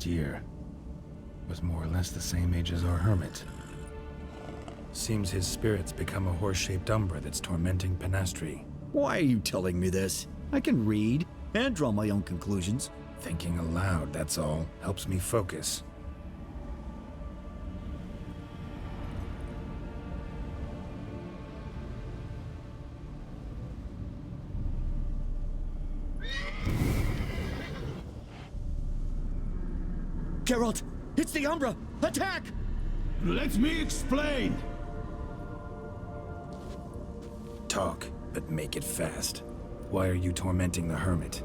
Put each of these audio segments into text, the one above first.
year. Was more or less the same age as our hermit. Seems his spirit's become a horse-shaped umbra that's tormenting Penastri. Why are you telling me this? I can read and draw my own conclusions. Thinking aloud, that's all. Helps me focus. Geralt, it's the Umbra! Attack! Let me explain! Talk, but make it fast. Why are you tormenting the hermit?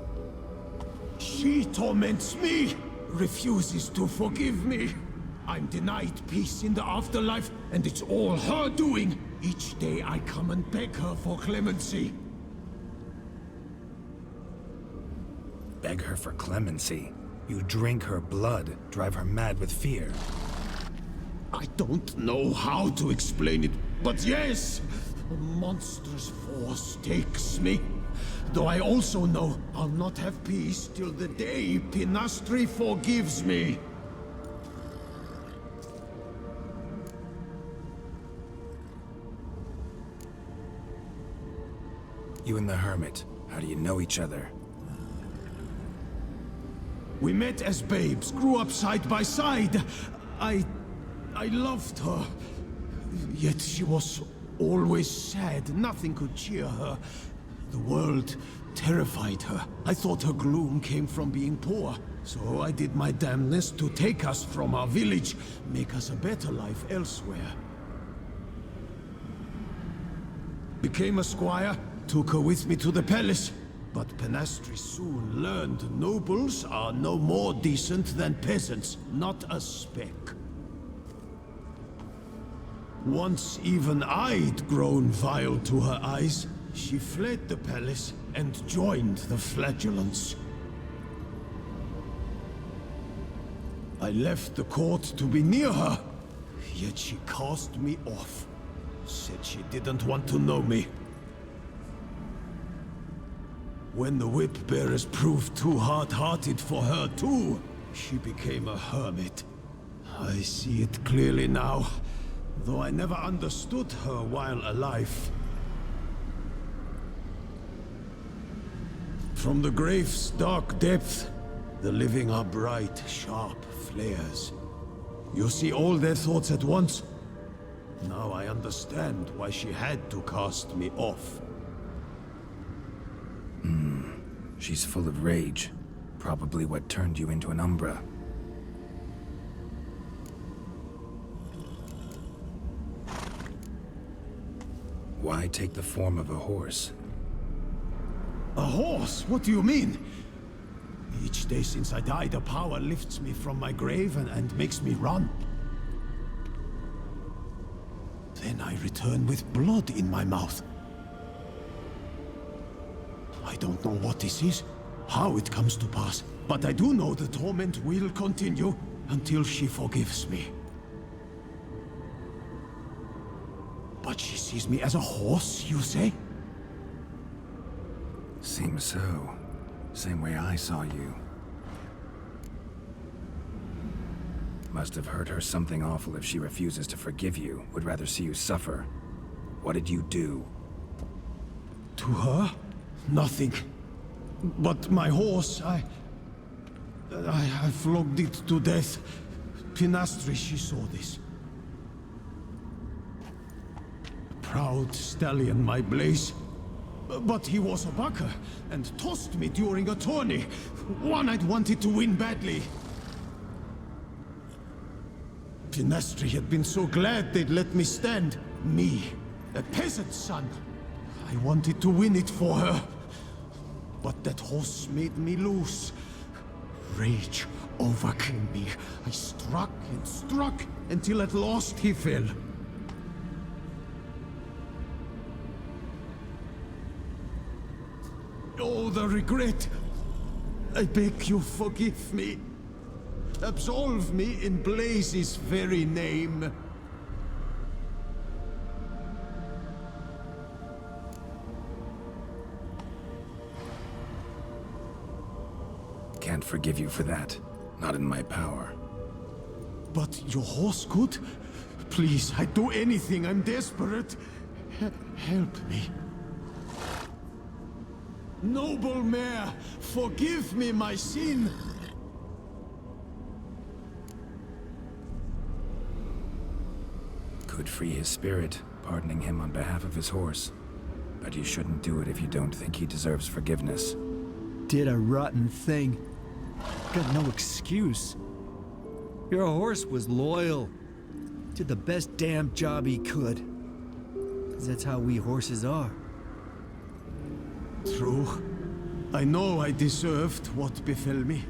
She torments me, refuses to forgive me. I'm denied peace in the afterlife, and it's all her doing. Each day I come and beg her for clemency. Beg her for clemency? You drink her blood, drive her mad with fear. I don't know how to explain it, but yes, a monstrous force takes me. Though I also know I'll not have peace till the day Penastri forgives me. You and the hermit, how do you know each other? We met as babes, grew up side by side. I loved her. Yet she was always sad. Nothing could cheer her. The world terrified her. I thought her gloom came from being poor. So I did my damnedest to take us from our village, make us a better life elsewhere. Became a squire, took her with me to the palace. But Penastri soon learned nobles are no more decent than peasants, not a speck. Once even I'd grown vile to her eyes, she fled the palace and joined the flagellants. I left the court to be near her, yet she cast me off. Said she didn't want to know me. When the whip-bearers proved too hard-hearted for her too, she became a hermit. I see it clearly now, though I never understood her while alive. From the grave's dark depth, the living are bright, sharp flares. You see all their thoughts at once. Now I understand why she had to cast me off. She's full of rage. Probably what turned you into an umbra. Why take the form of a horse? A horse? What do you mean? Each day since I died, a power lifts me from my grave and makes me run. Then I return with blood in my mouth. I don't know what this is, how it comes to pass, but I do know the torment will continue until she forgives me. But she sees me as a horse, you say? Seems so. Same way I saw you. Must have hurt her something awful if she refuses to forgive you, would rather see you suffer. What did you do? To her? Nothing. But my horse, I flogged it to death. Penastri, she saw this. Proud stallion, my Blaze. But he was a bucker, and tossed me during a tourney. One I'd wanted to win badly. Penastri had been so glad they'd let me stand. Me, a peasant's son. I wanted to win it for her. But that horse made me lose. Rage overcame me. I struck and struck until at last he fell. Oh, the regret. I beg you, forgive me. Absolve me in Blaze's very name. Can't forgive you for that. Not in my power. But your horse could? Please, I'd do anything. I'm desperate. Help me. Noble mare, forgive me my sin. Could free his spirit, pardoning him on behalf of his horse. But you shouldn't do it if you don't think he deserves forgiveness. Did a rotten thing. Got no excuse. Your horse was loyal. Did the best damn job he could. 'Cause that's how we horses are. True. I know I deserved what befell me.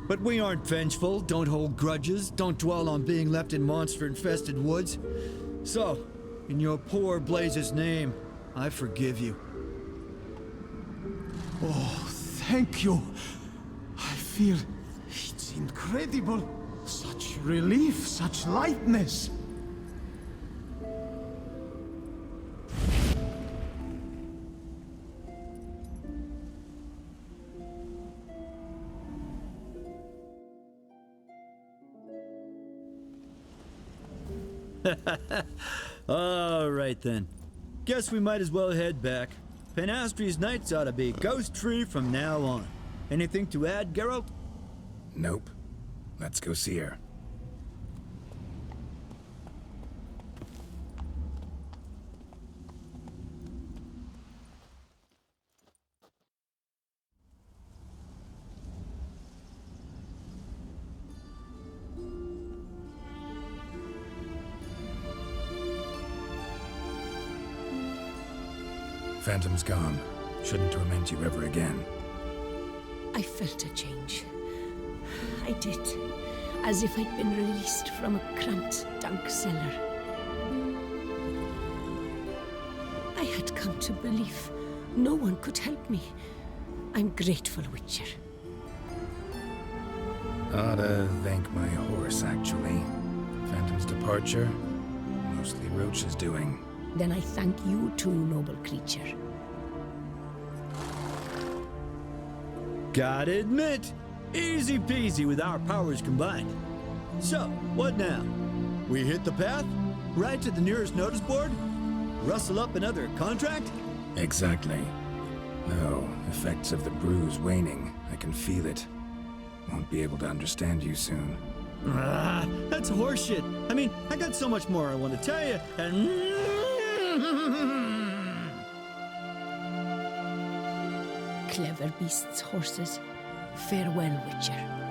But we aren't vengeful, don't hold grudges, don't dwell on being left in monster-infested woods. So, in your poor Blaze's name, I forgive you. Oh, thank you. I feel it's incredible. Such relief, such lightness. All right then. Guess we might as well head back. Penastri's nights ought to be ghost-free from now on. Anything to add, Geralt? Nope. Let's go see her. Phantom's gone. Shouldn't torment you ever again. I felt a change. I did. As if I'd been released from a cramped, dank cellar. I had come to believe no one could help me. I'm grateful, Witcher. Ought to thank my horse, actually. Phantom's departure, mostly Roach's doing. Then I thank you too, noble creature. Gotta admit, easy peasy with our powers combined. So, what now? We hit the path? Right to the nearest notice board? Rustle up another contract? Exactly. No, effects of the bruise waning. I can feel it. Won't be able to understand you soon. Ah, that's horseshit. I mean, I got so much more I want to tell you, and... Clever beasts, horses. Farewell, Witcher.